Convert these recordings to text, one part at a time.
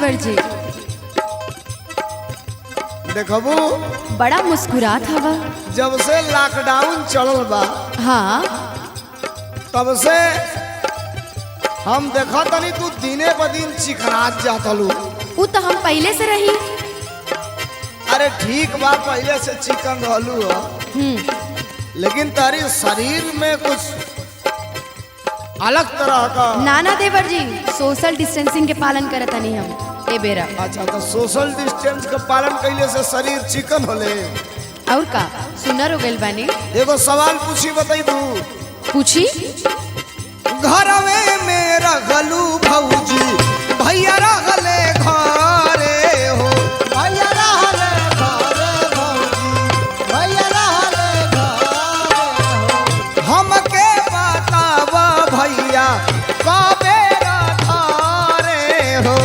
देवर जी। देखबू बड़ा मुस्कुरात हवा। जब से लॉकडाउन चलल बा हाँ तब से हम देखा तनी तू दिने ब दिन चिकनात जातलू। वो तो हम पहले से रही। अरे ठीक बा पहले से चिकन रहलू हो, लेकिन तारी शरीर में कुछ अलग तरह का। नाना देवर जी सोशल डिस्टेंसिंग के पालन करत नहीं हम ए बेरा। अच्छा तो सोशल डिस्टेंस का पालन कैले से शरीर चिकन होले। और का सुनर हो गइल बानी। एगो सवाल पूछी बताई तू। पूछी। घरवे में रखलू भौजी भैया रहले घरे हो। भैया रहले घरे भौजी भैया रहले घरे हो। हमके बतावा भैया कबे घरे हो।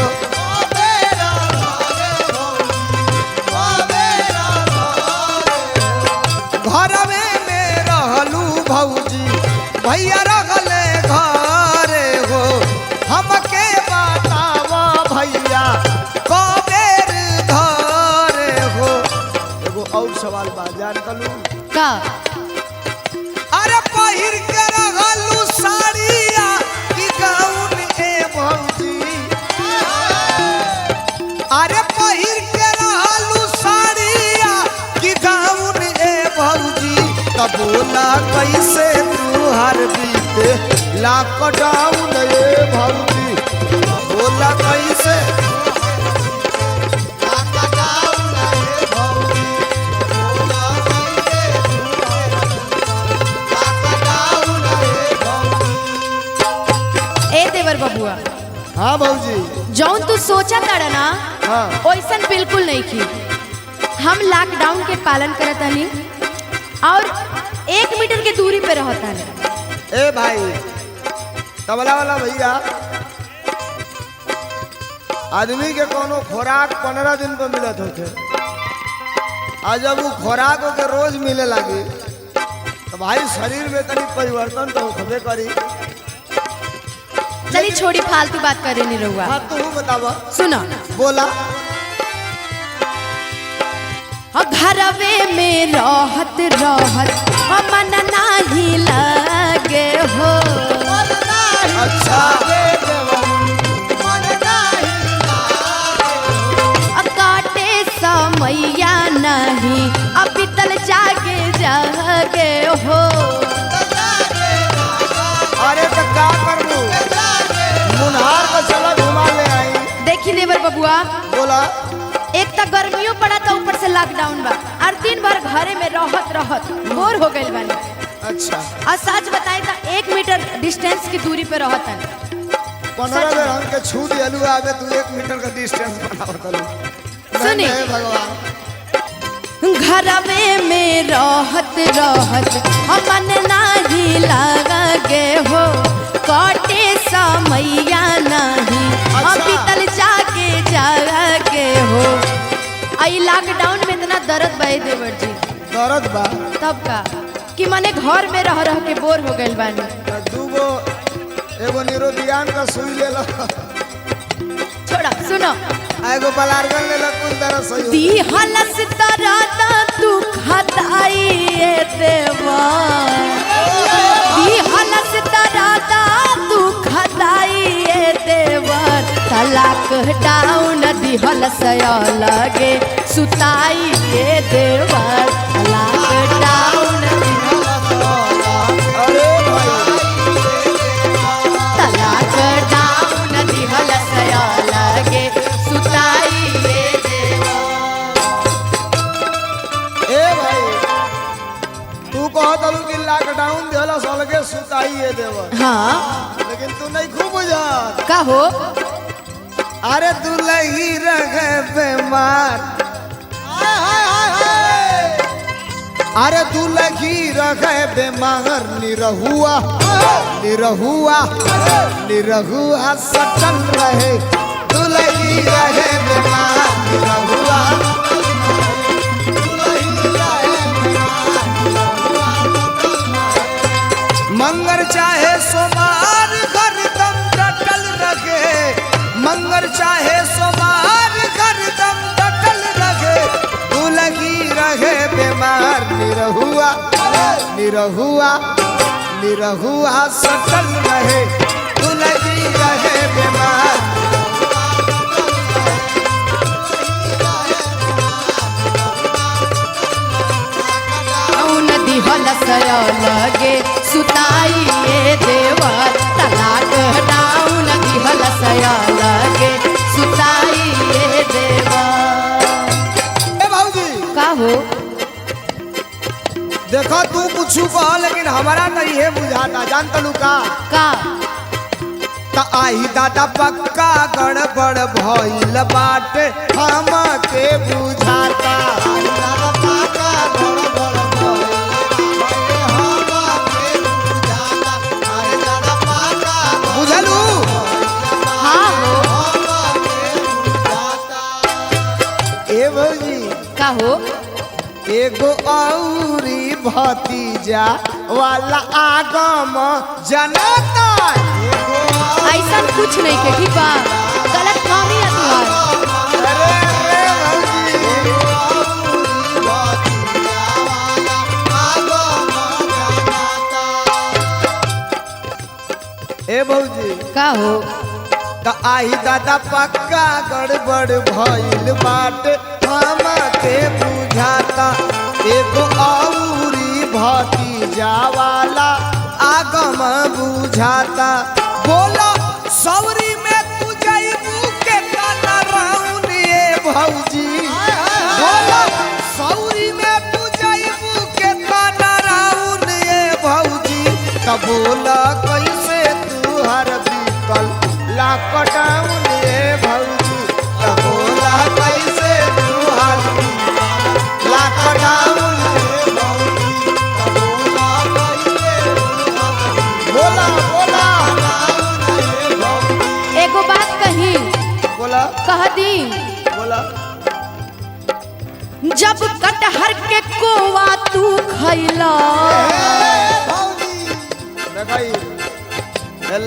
घरवे में रहलू भौजी भैया रहले घरे हो। हमके बतावा भैया कबेर घरे हो। एगो और सवाल बा जान तलू का। अरे पहिर के रहलू साड़िया की गाउन ए भौजी। अरे पहिर के रहलू साड़िया की गाउन ए भौजी। तब बोला कैसे तू हर बीते लॉकडाउन ए भौजी। बोला कैसे लॉकडाउन ए भौजी। बोला कैसे लॉकडाउन ए भौजी। ए देवर बबुआ हाँ भौजी। जौन तू सोचा ताड़ा ना हाँ वैसन बिल्कुल नहीं की। हम लॉकडाउन के पालन करत हनी और 1 मीटर के दूरी पे रहता है। ए भाई तबला वाला भैया, आदमी के कोनो खुराक 15 दिन पे मिलत होते, और जब वो खुराक के रोज मिले लगी तो भाई शरीर में तनी परिवर्तन तो होबे करी। चलिए छोड़ी फालतू बात करे नहीं रहुआ। हाँ तू बतावा। सुनो बोला। घरवे में रहत रहत मन नाही लगे हो। अच्छा काटे समैया नहीं अभी तल जागे जागे हो। अरे तो का करू मुनहार को चला घुमा ले आई। देखी देवर बबुआ बोला। एक तो गर्मियों पड़ा तो ऊपर से लॉकडाउन बा और दिन भर घरे में रहत बोर हो गइल बानी। अच्छा और सच बताए तो 1 मीटर डिस्टेंस की दूरी पे रहत है। 15 बेर हमके छू दिलू आगे तू 1 मीटर का डिस्टेंस बनावतलू। सुनी भगवान घरवे में रहत रहत मन नाही लगे हो। काटे समैया नहीं अभी तल जाके जाके हो। आई लॉकडाउन में इतना दर्द बे देवर जी। दर्द बा तब का कि माने घर में रह के बोर हो गइल बानी। दूगो एगो निरोधियान का सुई ले लो। छोड़ा सुनो एगो बलार्गन ले लो कुल तरह सही हो। दी हलस तरदा तू खताई ए देवा। दी हलस तरदा तू खताई ए देवा। लॉकडाउन दी हलस लगे सुताई ए देवा। लॉकडाउन अरे भाई लॉकडाउन दी हलस लगे सुताई ए देवा। ए भाई तू कहत हलू कि लॉकडाउन देला सलगे सुताई ए देव, हाँ लेकिन तू नहीं खूब बुझा। का हो। अरे दुलही रहे बेमार। अरे दुलही रहे बेमार निरहुआ निरहुआ निरहुआ सटल रहे। दुलही रहे बेमार निरहुआ। मंगर चाहे सोमार घर दम डटल रखे। मंगर चाहे सोमार निरहुआ निरहुआ सटल रहे दुलही रहे बीमार। दिहल सया लगे सुताइए देवर तलाक डाउन दिहल सया लगे सुताइए देवर। ए भाऊजी का हो देखो तू कुछ कह लेकिन हमारा नहीं है बुझाता। जान तलू का आई दादा पक्का गड़बड़ भइल बाटे हमके बुझाता। बुझलू हाँ हो ए भौजी का हो एगो औरी भतीजा वाला आगम जनता। ऐसा कुछ नहीं के ठीक बा गलत फहमी है तुम्हार। ए भौजी का हो त आई दादा पक्का गड़बड़ भइल बाटे हमके बुझाता। एगो औरी भतीजा वाला आगम बुझाता। बोला सौरी में तू जइबू के काना राउन ए भौजी। बोला सौरी में तू जइबू के काना राउन ए भौजी। त बोला कैसे तू हर बीतल लॉकडाउन ए भौजी। त बोला कैसे तू हर लॉकडाउन ए भौजी। बोला बोला एगो बात कही बोला कह दी बोला जब कटहर के कोवा तू खैला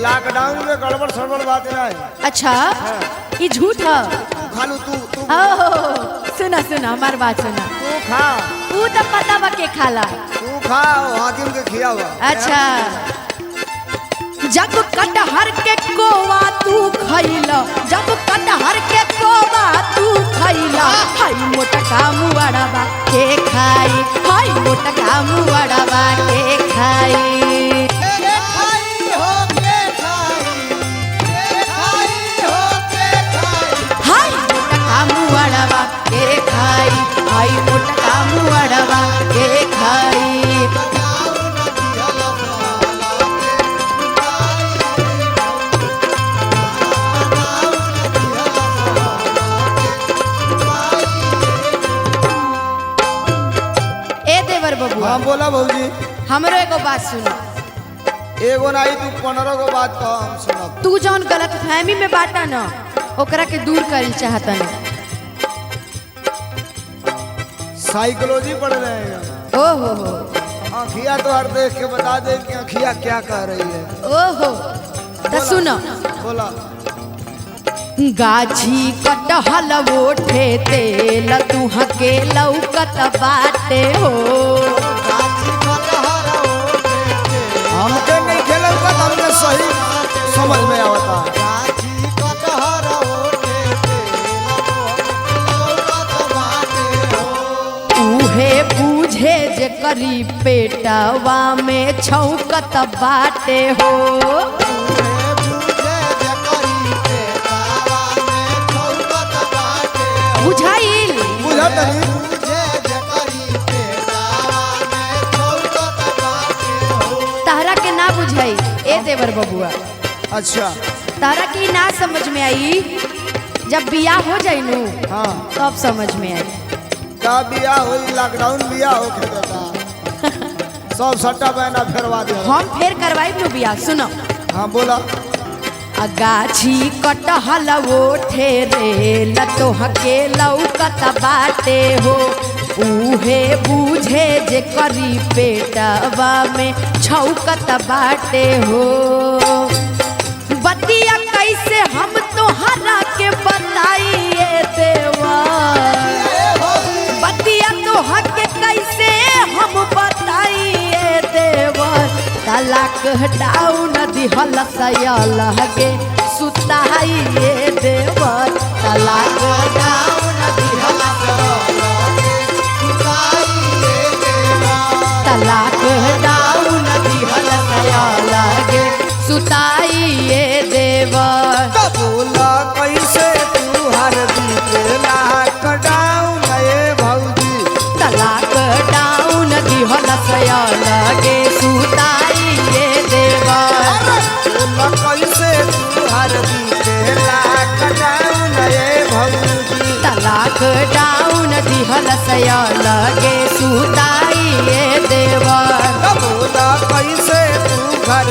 लॉकडाउन में गड़बड़ सड़बड़ बात नहीं। अच्छा ये झूठ है। खालू तू सुना सुना हमार बात सुना तू खा तू तो पता बा के खाला। तू खा हाकिम के खिया हुआ। अच्छा जब कटहर के कोवा तू खैला जब कटहर के कोवा तू खैला हाय मोटका मुआड़वा के खाई हाय मोटका मुआड़वा के खाई हाय मोटका मुआड़वा के खाई हाय मोटका मुआड़वा के खाई। बबुआ हाँ बोला भौजी हमरो एगो बात सुनो। एगो नहीं तू 15 गो बात कह हम सुनब। तू जौन गलत फहमी में बाटा न ओकरा के दूर करल चाहता न। साइकोलॉजी पढ़ रहे हैं। ओहो आँखिया तो हर देख के बता दे कि आँखिया क्या कह रही है। ओहो तो सुनो बोला गाछी कटहल ओठे तेल तुह के लौकत बाटे हो। हमके नहीं खेल हमके सही समझ में आवता। उहे बूझे जे करी पेटवा में छौकत बाटे हो। बुझाइल बुझा नहीं तारा के ना बुझाई ए देवर बबुआ। अच्छा तारा की ना समझ में आई जब बियाह हो जाई नु हाँ तब समझ में आई। का बिया हुई लॉकडाउन बिया हो देता सब सट्टा बहना फेरवा दिया। हम फिर करवाई नु बियाह सुनो। हाँ बोला गाछी कटहल ओठे रे लतोह के लौकत बाटे हो। उहे बूझे जे करी पेटवा में छौकत बाटे हो। बतिया कैसे हम तोहरा के बताइए देवा बतिया तोहर के कैसे हम बताइए तलाक डाउन दिहल सयल गे सुताइए देवर तलाक डाउन दिहल तलाक डाउन दिहल सयल गे सुताइए देवर बोला कैसे तू हर बीतेला कडाउन ये भौजी तलाक डाउन दिहल सयल गे सुताइए देवर बोला कैसे तू हर बीतेला कडाउन ये भौजी तलाक डाउन दिहल सयल गे सुताइए देवर बोला कैसे तू घर